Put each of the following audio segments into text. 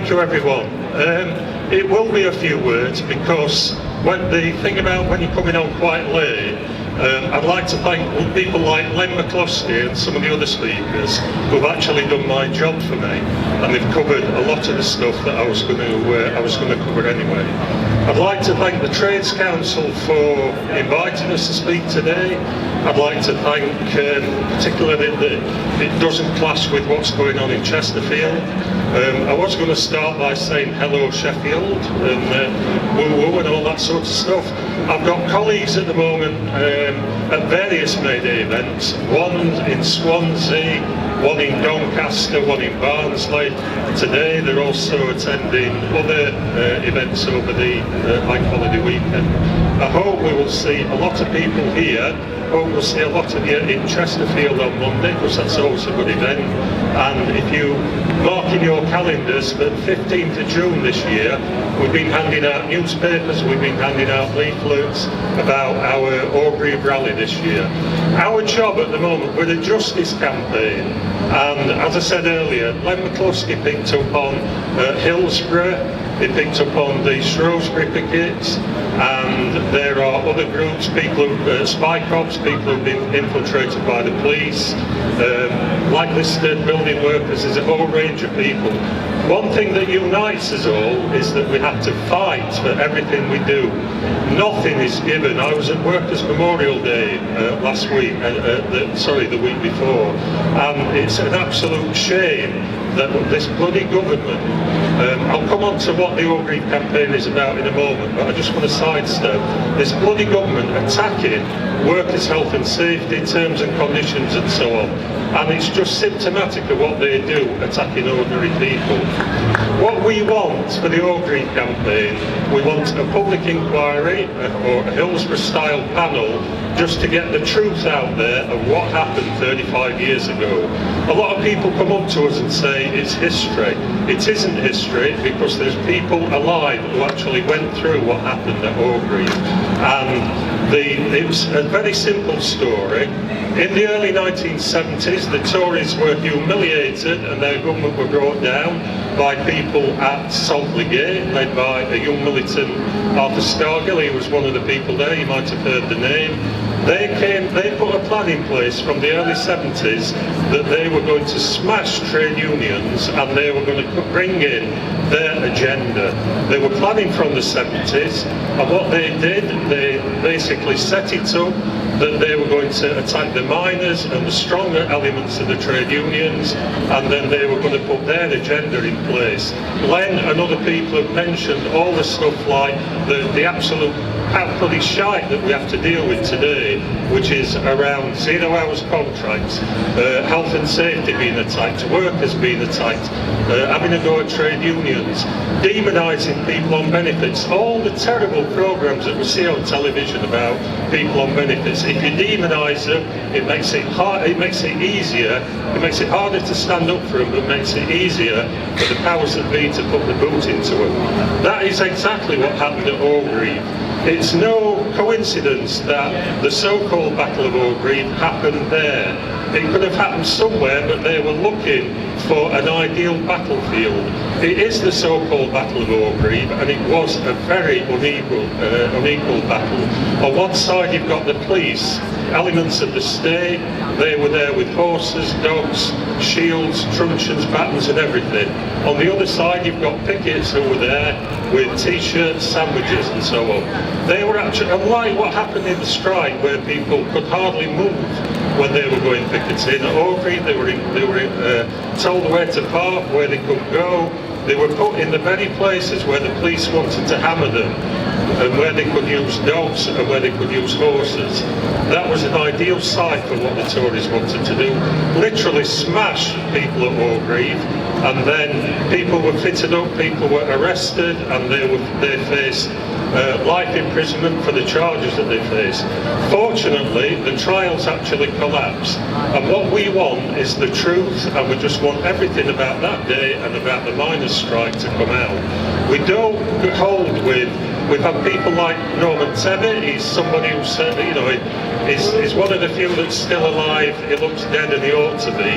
Thank you, everyone. It will be a few words because the thing about when you're coming on quite late, I'd like to thank people like Len McCloskey and some of the other speakers who've actually done my job for me, and they've covered a lot of the stuff that I was going to cover anyway. I'd like to thank the Trades Council for inviting us to speak today. I'd like to thank particularly that it doesn't clash with what's going on in Chesterfield. I was going to start by saying hello Sheffield and woo-woo and all that sort of stuff. I've got colleagues at the moment at various Mayday events, one in Swansea, one in Doncaster, one in Barnsley. Today they're also attending other events over the bank holiday weekend. I hope we will see a lot of people here. I hope we'll see a lot of you in Chesterfield on Monday, because that's always a good event. And if you mark in your calendars for the 15th of June this year, we've been handing out newspapers, we've been handing out leaflets about our Orgreave rally this year. Our job at the moment, we're a justice campaign, and as I said earlier, Len McCloskey picked up on Hillsborough, he picked up on the Shrewsbury pickets, and there are other groups, people who, spy cops, people who've been infiltrated by the police, blacklisted building workers. There's a whole range of people. One thing that unites us all is that we have to fight for everything we do. Nothing is given. I was at Workers' Memorial Day last week, the week before, and it's an absolute shame that this bloody government, I'll come on to what the Orgreave campaign is about in a moment, but I just want to sidestep this bloody government attacking workers' health and safety, terms and conditions and so on. And it's just symptomatic of what they do, attacking ordinary people. What we want for the Orgreave campaign, we want a public inquiry or a Hillsborough-style panel just to get the truth out there of what happened 35 years ago. A lot of people come up to us and say it's history. It isn't history, because there's people alive who actually went through what happened at Orgreave. And it was a very simple story. In the early 1970s, the Tories were humiliated and their government were brought down by people at Saltley Gate, led by a young militant, Arthur Scargill. He was one of the people there, you might have heard the name. They put a plan in place from the early 70s that they were going to smash trade unions and they were going to bring in their agenda. They were planning from the 70s, and what they did, they basically set it up that they were going to attack the miners and the stronger elements of the trade unions, and then they were going to put their agenda in place. Len and other people have mentioned all the stuff like the absolute bloody shite that we have to deal with today, which is around 0 hours contracts, health and safety being attacked, workers being attacked, having a go at trade unions, demonising people on benefits, all the terrible programmes that we see on television about people on benefits. If you demonise them, it makes it hard, it makes it easier, it makes it harder to stand up for them, but makes it easier for the powers that be to put the boot into them. That is exactly what happened at Orgreave. It's no coincidence that the so-called Battle of Orgreave happened there. It could have happened somewhere, but they were looking for an ideal battlefield. It is the so-called Battle of Orgreave, and it was a very unequal battle. On one side you've got the police, elements of the state. They were there with horses, dogs, shields, truncheons, batons and everything. On the other side you've got pickets who were there with t-shirts, sandwiches and so on. They were actually, unlike what happened in the strike where people could hardly move when they were going picketing, at Orgreave they were told where to park, where they could go. They were put in the very places where the police wanted to hammer them, and where they could use dogs and where they could use horses. That was an ideal site for what the Tories wanted to do. Literally smash people at Orgreave, and then people were fitted up, people were arrested, and they faced life imprisonment for the charges that they faced. Fortunately, the trials actually collapsed, and what we want is the truth, and we just want everything about that day and about the miners' strike to come out. We don't hold with We've had people like Norman Tebbit. He's somebody who said, you know, he's one of the few that's still alive. He looks dead and he ought to be.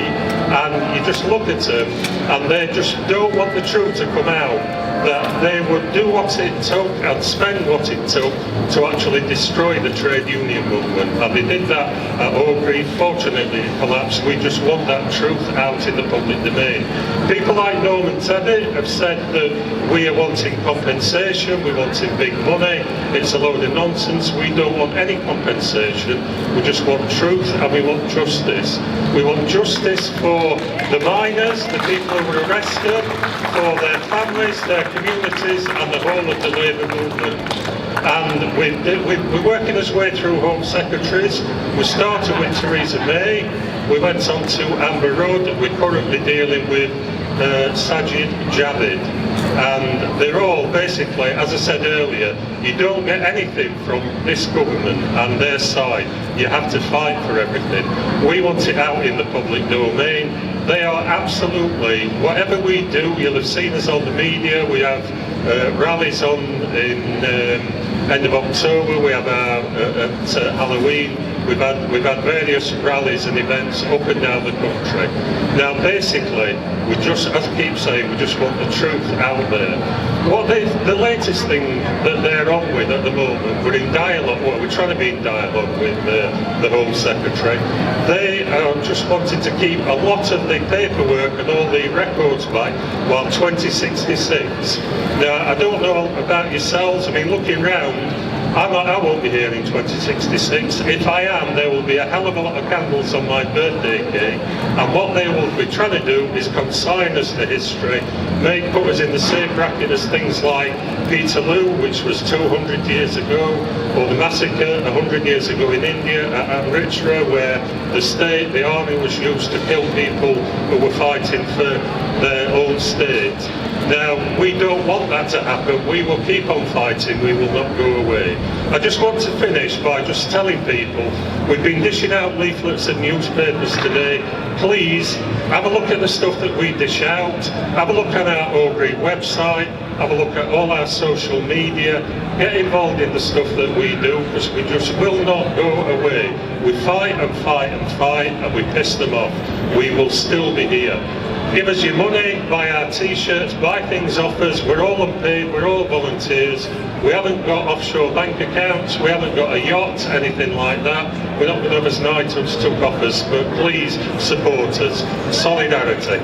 And you just look at him and they just don't want the truth to come out, that they would do what it took and spend what it took to actually destroy the trade union movement. And they did that at Oaktree. Fortunately it collapsed. We just want that truth out in the public domain. People like Norman Tebbit have said that we are wanting compensation, we're wanting big money. It's a load of nonsense. We don't want any compensation. We just want truth and we want justice. We want justice for the miners, the people who were arrested, for their families, their communities and the whole of the Labour movement. And we're working our way through Home Secretaries. We started with Theresa May, we went on to Amber Rudd, we're currently dealing with Sajid Javid. And they're all basically, as I said earlier, you don't get anything from this government and their side. You have to fight for everything. We want it out in the public domain. They are absolutely, whatever we do, you'll have seen us on the media. We have rallies on in end of October. We have at Halloween. We've had various rallies and events up and down the country. Now basically, we just, as I keep saying, we just want the truth out there. What the latest thing that they're on with at the moment, we're in dialogue, well, we're trying to be in dialogue with the Home Secretary. They are just wanting to keep a lot of the paperwork and all the records back while 2066. Now, I don't know about yourselves, I mean, looking round, I won't be here in 2066. If I am, there will be a hell of a lot of candles on my birthday cake, and what they will be trying to do is consign us to history, put us in the same bracket as things like Peterloo, which was 200 years ago, or the massacre 100 years ago in India at Amritsar, where the army was used to kill people who were fighting for their own state. Now, we don't want that to happen. We will keep on fighting. We will not go away. I just want to finish by just telling people, we've been dishing out leaflets and newspapers today. Please, have a look at the stuff that we dish out. Have a look at our Oaktree website. Have a look at all our social media. Get involved in the stuff that we do, because we just will not go away. We fight and fight and fight, and we piss them off. We will still be here. Give us your money, buy our t-shirts, buy things off us. We're all unpaid, we're all volunteers. We haven't got offshore bank accounts, we haven't got a yacht, anything like that. We're not going to have us items took off us, but please support us. Solidarity.